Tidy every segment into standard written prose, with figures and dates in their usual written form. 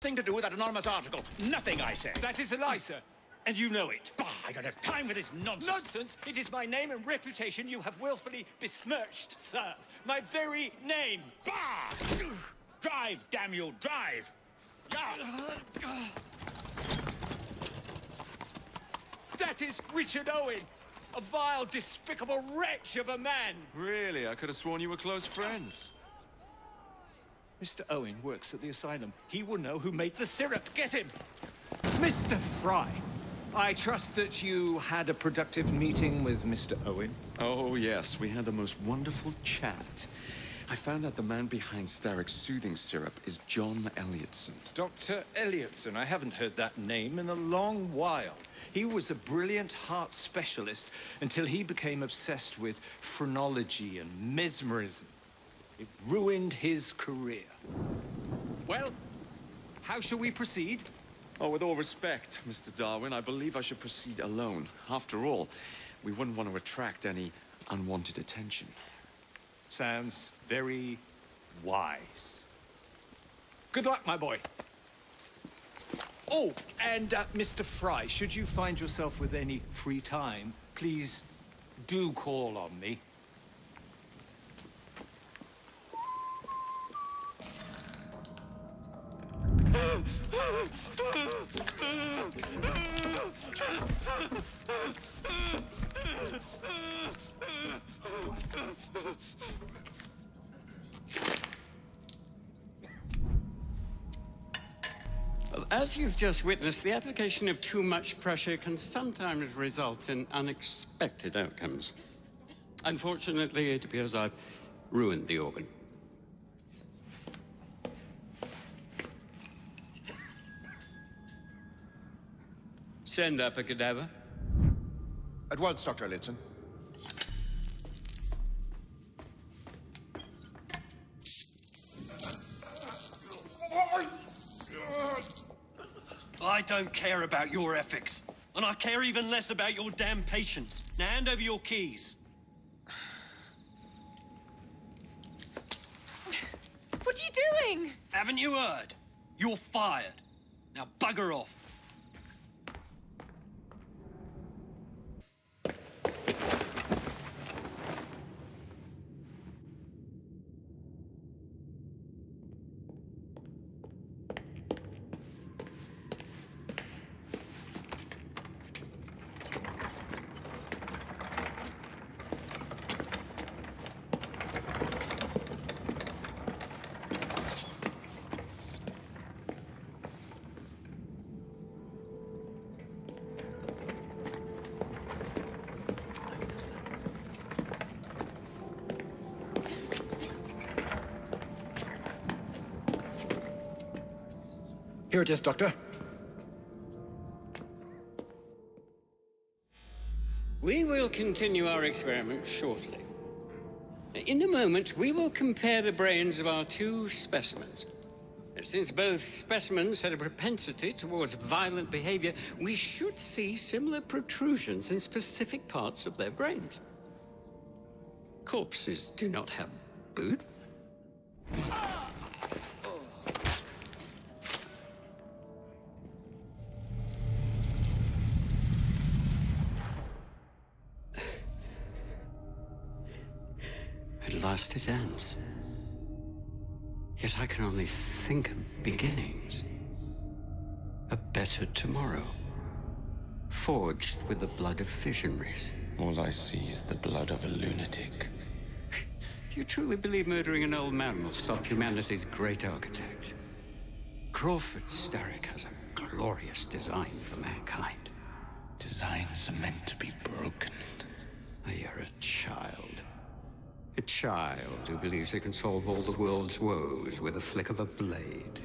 Nothing to do with that anonymous article. Nothing, I say. That is a lie, sir. And you know it. Bah, I don't have time for this nonsense. Nonsense? It is my name and reputation you have willfully besmirched, sir. My very name. Bah! Drive, damn you, drive! Yeah. That is Richard Owen, a vile, despicable wretch of a man. Really? I could have sworn you were close friends. Mr. Owen works at the asylum. He will know who made the syrup. Get him! Mr. Frye, I trust that you had a productive meeting with Mr. Owen. Oh, yes. We had the most wonderful chat. I found out the man behind Starrick's soothing syrup is John Elliotson. Dr. Elliotson. I haven't heard that name in a long while. He was a brilliant heart specialist until he became obsessed with phrenology and mesmerism. It ruined his career. Well, how shall we proceed? Oh, with all respect, Mr. Darwin, I believe I should proceed alone. After all, we wouldn't want to attract any unwanted attention. Sounds very wise. Good luck, my boy. Oh, and Mr. Frye, should you find yourself with any free time, please do call on me. As you've just witnessed, the application of too much pressure can sometimes result in unexpected outcomes. Unfortunately, it appears I've ruined the organ. Send up a cadaver. At once, Dr. Elliotson. I don't care about your ethics. And I care even less about your damn patience. Now hand over your keys. What are you doing? Haven't you heard? You're fired. Now bugger off. Here it is, Doctor. We will continue our experiment shortly. In a moment, we will compare the brains of our two specimens. Since both specimens had a propensity towards violent behavior, we should see similar protrusions in specific parts of their brains. Corpses do not have boots. At last it ends. Yet I can only think of beginnings. A better tomorrow. Forged with the blood of visionaries. All I see is the blood of a lunatic. Do you truly believe murdering an old man will stop humanity's great architect? Crawford Starrick has a glorious design for mankind. Designs are meant to be broken. You're a child. A child who believes he can solve all the world's woes with a flick of a blade.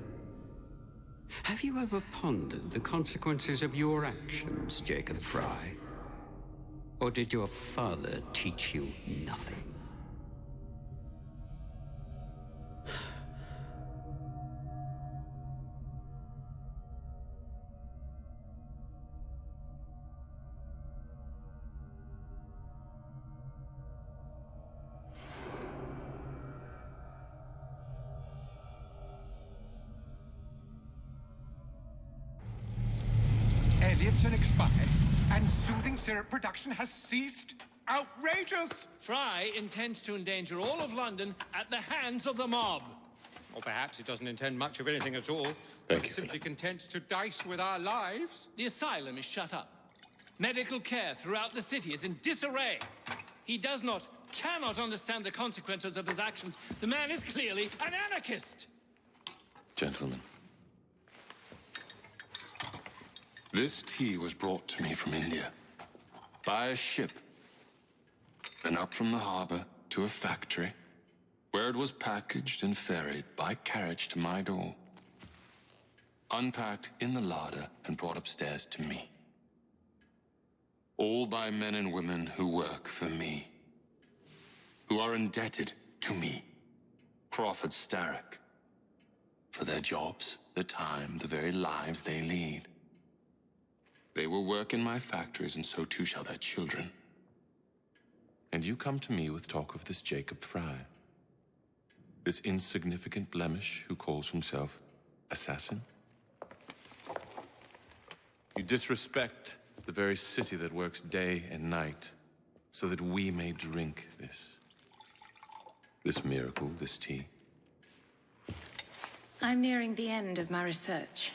Have you ever pondered the consequences of your actions, Jacob Frye? Or did your father teach you nothing? Dates and expired, and soothing syrup production has ceased. Outrageous! Frye intends to endanger all of London at the hands of the mob. Or perhaps it doesn't intend much of anything at all. Thank It's you. simply content to dice with our lives. The asylum is shut up. Medical care throughout the city is in disarray. He cannot understand the consequences of his actions. The man is clearly an anarchist. Gentlemen, this tea was brought to me from India by a ship, then up from the harbor to a factory, where it was packaged and ferried by carriage to my door, unpacked in the larder and brought upstairs to me. All by men and women who work for me, who are indebted to me, Crawford Starrick, for their jobs, their time, the very lives they lead. They will work in my factories, and so too shall their children. And you come to me with talk of this Jacob Frye, this insignificant blemish who calls himself assassin? You disrespect the very city that works day and night so that we may drink this miracle, this tea. I'm nearing the end of my research.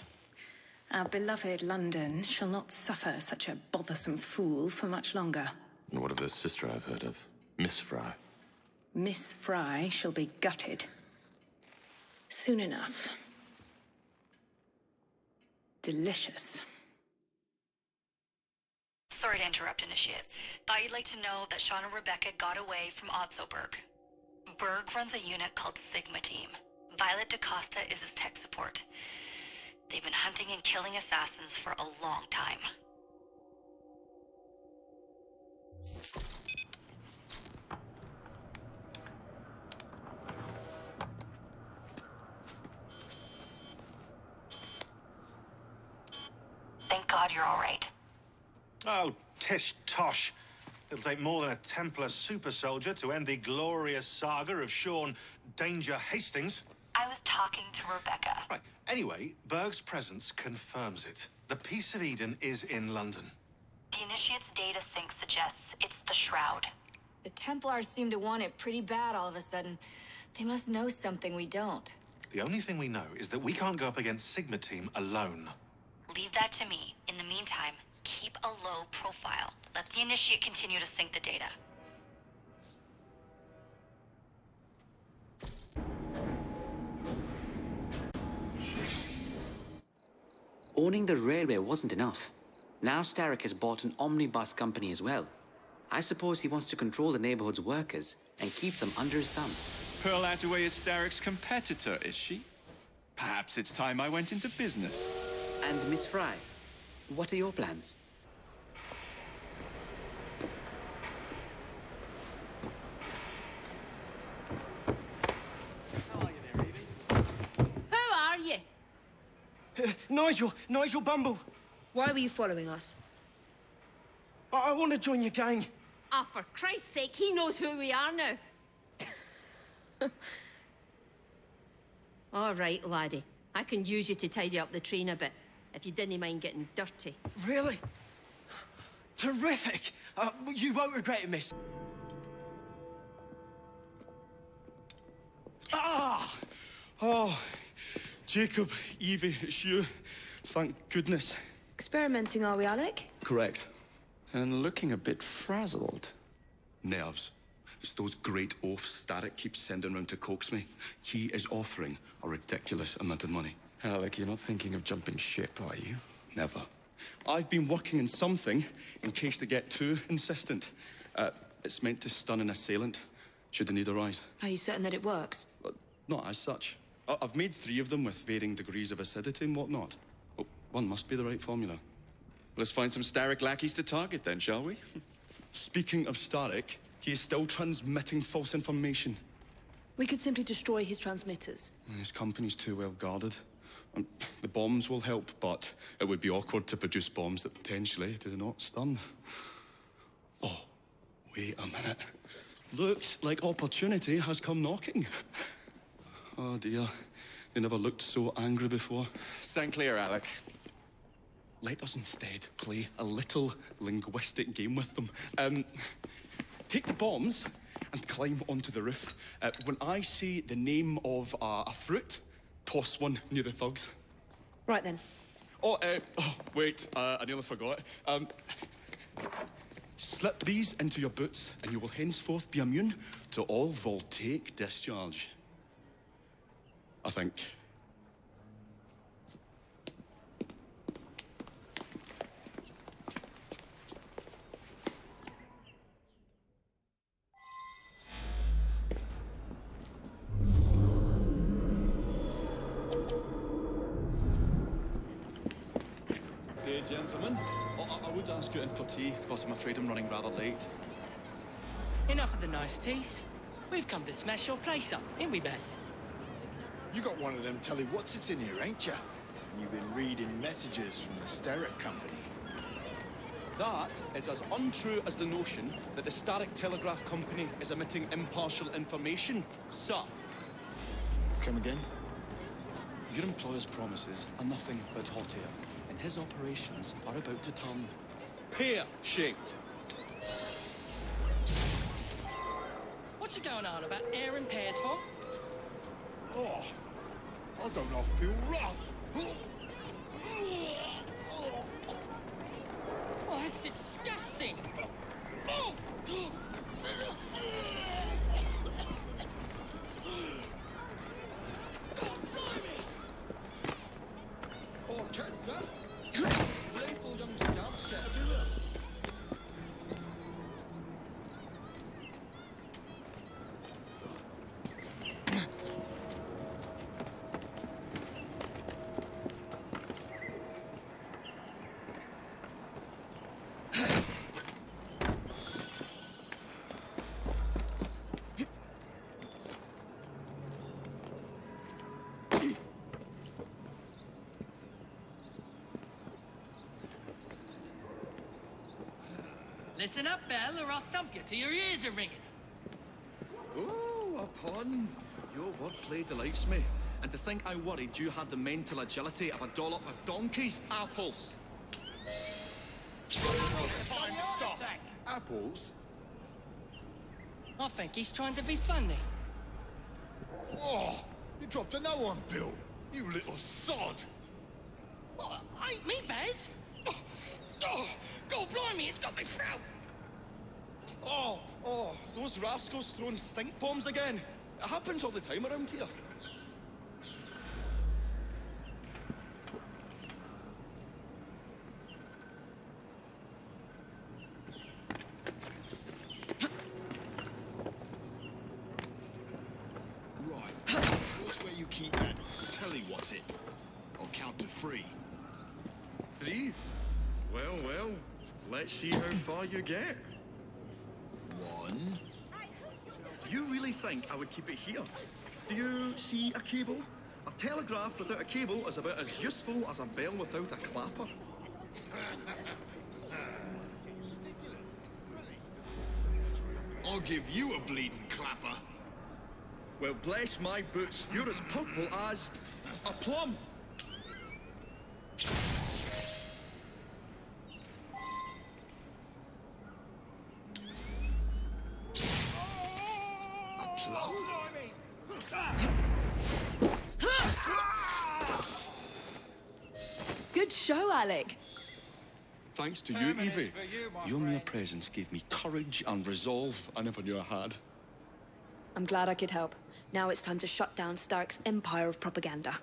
Our beloved London shall not suffer such a bothersome fool for much longer. And what of the sister I've heard of, Miss Frye? Miss Frye shall be gutted. Soon enough. Delicious. Sorry to interrupt, Initiate. Thought you'd like to know that Sean and Rebecca got away from Otzoberg. Berg runs a unit called Sigma Team. Violet DaCosta is his tech support. They've been hunting and killing assassins for a long time. Thank God you're all right. Oh, tish tosh. It'll take more than a Templar super soldier to end the glorious saga of Sean Danger Hastings. I was talking to Rebecca. Right. Anyway, Berg's presence confirms it. The Peace of Eden is in London. The Initiate's data sync suggests it's the Shroud. The Templars seem to want it pretty bad all of a sudden. They must know something we don't. The only thing we know is that we can't go up against Sigma Team alone. Leave that to me. In the meantime, keep a low profile. Let the Initiate continue to sync the data. Owning the railway wasn't enough. Now Starrick has bought an omnibus company as well. I suppose he wants to control the neighborhood's workers and keep them under his thumb. Pearl Attaway is Starrick's competitor, is she? Perhaps it's time I went into business. And Miss Frye, what are your plans? Who are you? Nigel Bumble. Why were you following us? I want to join your gang. Ah, for Christ's sake, he knows who we are now. All right, laddie. I can use you to tidy up the train a bit, if you didn't mind getting dirty. Really? Terrific. You won't regret it, miss. Ah! Oh, Jacob, Evie, it's you. Thank goodness. Experimenting, are we, Alec? Correct. And looking a bit frazzled. Nerves. It's those great oafs Starrick keeps sending round to coax me. He is offering a ridiculous amount of money. Alec, you're not thinking of jumping ship, are you? Never. I've been working on something in case they get too insistent. It's meant to stun an assailant, should the need arise. Are you certain that it works? Not as such. I've made 3 of them with varying degrees of acidity and whatnot. Well, one must be the right formula. Let's find some Starrick lackeys to target then, shall we? Speaking of Starrick, he is still transmitting false information. We could simply destroy his transmitters. His company's too well guarded. The bombs will help, but it would be awkward to produce bombs that potentially do not stun. Oh, wait a minute. Looks like opportunity has come knocking. Oh dear, they never looked so angry before. Stand clear, Alec. let us instead play a little linguistic game with them. Take the bombs and climb onto the roof. When I say the name of a fruit, toss one near the thugs. Right then. Wait, I nearly forgot. Slip these into your boots, and you will henceforth be immune to all Voltaic discharge. I think. Day, gentlemen. I would ask you in for tea, but I'm afraid I'm running rather late. Enough of the niceties. We've come to smash your place up, ain't we, Bess? You got one of them telly what's-its in here, ain't ya? And you've been reading messages from the Starrick Company. That is as untrue as the notion that the Starrick Telegraph Company is emitting impartial information, sir. Come again? Your employer's promises are nothing but hot air, and his operations are about to turn pear-shaped. What's you going on about air and pears for? Oh, I don't know, I feel rough. Oh, that's disgusting! Oh! God, blimey! Oh, kids, huh? Playful young scamps get everywhere. Listen up, Belle, or I'll thump you till your ears are ringing. Oh, a pun. Your wordplay delights me. And to think I worried you had the mental agility of a dollop of donkey's apples. Stop! Apples? I think he's trying to be funny. Oh, you dropped a no-one, Bill. You little sod. What? Ain't me, Baz? Oh, God blimey, it's got me throat. Oh, those rascals throwing stink bombs again. It happens all the time around here. Right. What's where you keep that? Tell me what's it. I'll count to 3. 3? Well, let's see how far you get. 1. Do you really think I would keep it here? Do you see a cable? A telegraph without a cable is about as useful as a bell without a clapper. I'll give you a bleeding clapper. Well, bless my boots, you're as purple as a plum. Good show, Alec. Thanks to you, Evie. Your mere presence gave me courage and resolve I never knew I had. I'm glad I could help. Now it's time to shut down Starrick's empire of propaganda.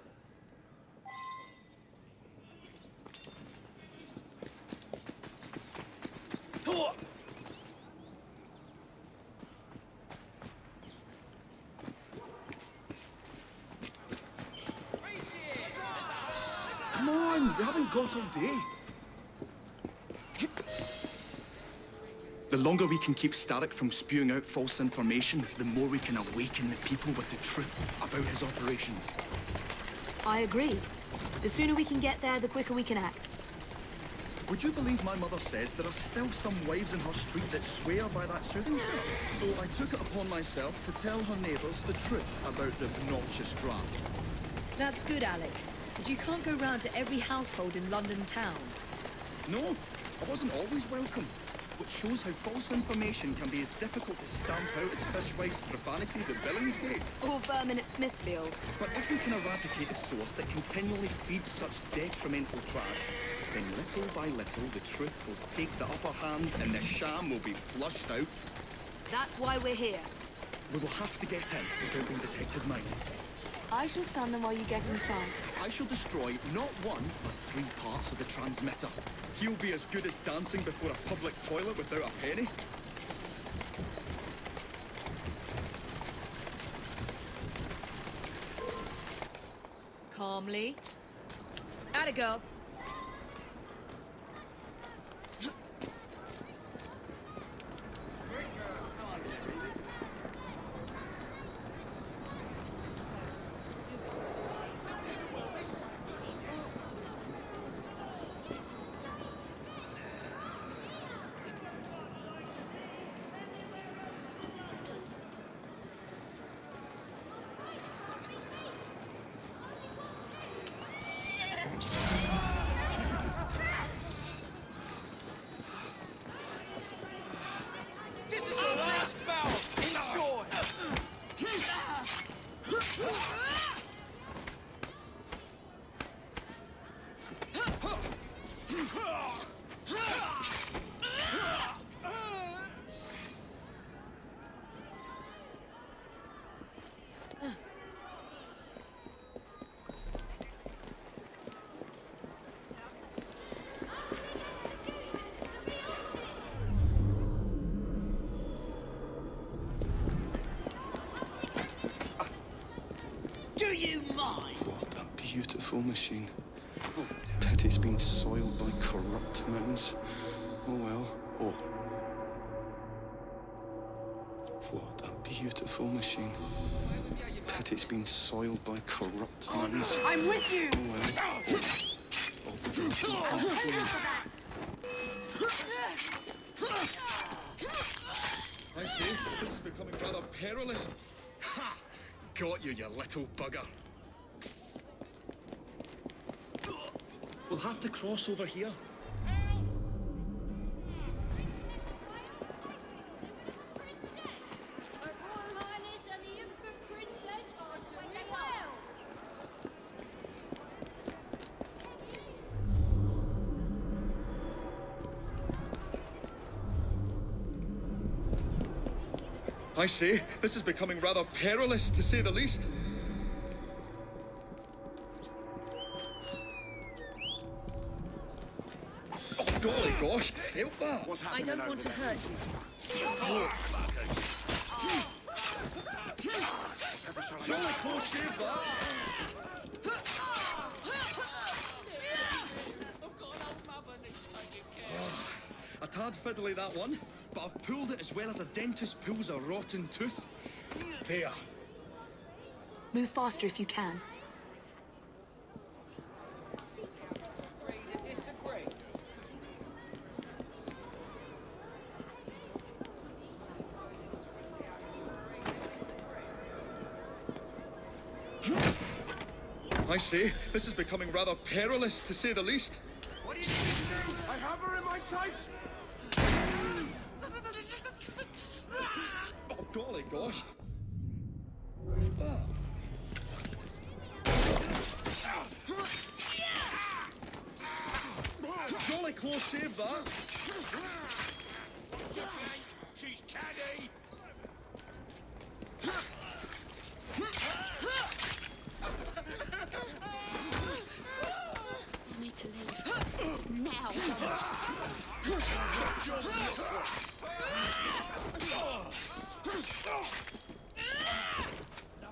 Come on, we haven't got all day. The longer we can keep Starrick from spewing out false information, the more we can awaken the people with the truth about his operations. I agree. The sooner we can get there, the quicker we can act. Would you believe my mother says there are still some wives in her street that swear by that soothing syrup? So I took it upon myself to tell her neighbours the truth about the obnoxious draft. That's good, Alec. But you can't go round to every household in London town. No, I wasn't always welcome. Which shows how false information can be as difficult to stamp out as fishwives' profanities at Billingsgate. Or vermin at Smithfield. But if we can eradicate the source that continually feeds such detrimental trash, then little by little the truth will take the upper hand and the sham will be flushed out. That's why we're here. We will have to get in without being detected, mind. I shall stand them while you get inside. I shall destroy not one, but 3 parts of the transmitter. He'll be as good as dancing before a public toilet without a penny. Calmly. Atta girl. This is your last bout! Enjoy! Do you mind? What a beautiful machine. Pity it's been soiled by corrupt minds. Oh well. Oh. What a beautiful machine. Pity it's been soiled by corrupt minds. I'm with you! Oh well. I see. This is becoming rather perilous. Ha! Got you, you little bugger. We'll have to cross over here. I say, this is becoming rather perilous, to say the least. Oh, golly gosh, felt that. I don't want to hurt you. Jolly close shave, that. A tad fiddly, that one. But I've pulled it as well as a dentist pulls a rotten tooth. There. Move faster if you can. I say, this is becoming rather perilous, to say the least. What do you need to do? I have her in my sight! Oh, golly gosh. Jolly close shave, that. She's canny! You need to leave. Now.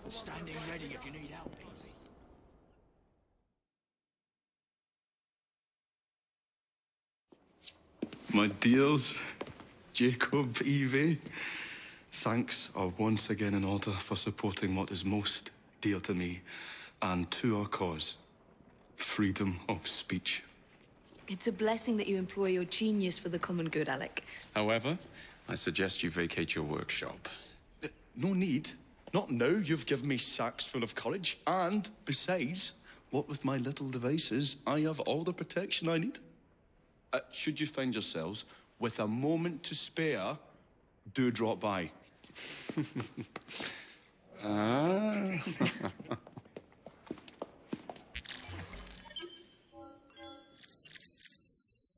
Standing ready if you need help, Evie. My dears, Jacob, Evie, thanks are once again in order for supporting what is most dear to me and to our cause, freedom of speech. It's a blessing that you employ your genius for the common good, Alec. However, I suggest you vacate your workshop. No need. Not now you've given me sacks full of courage. And, besides, what with my little devices, I have all the protection I need. Should you find yourselves with a moment to spare, do drop by.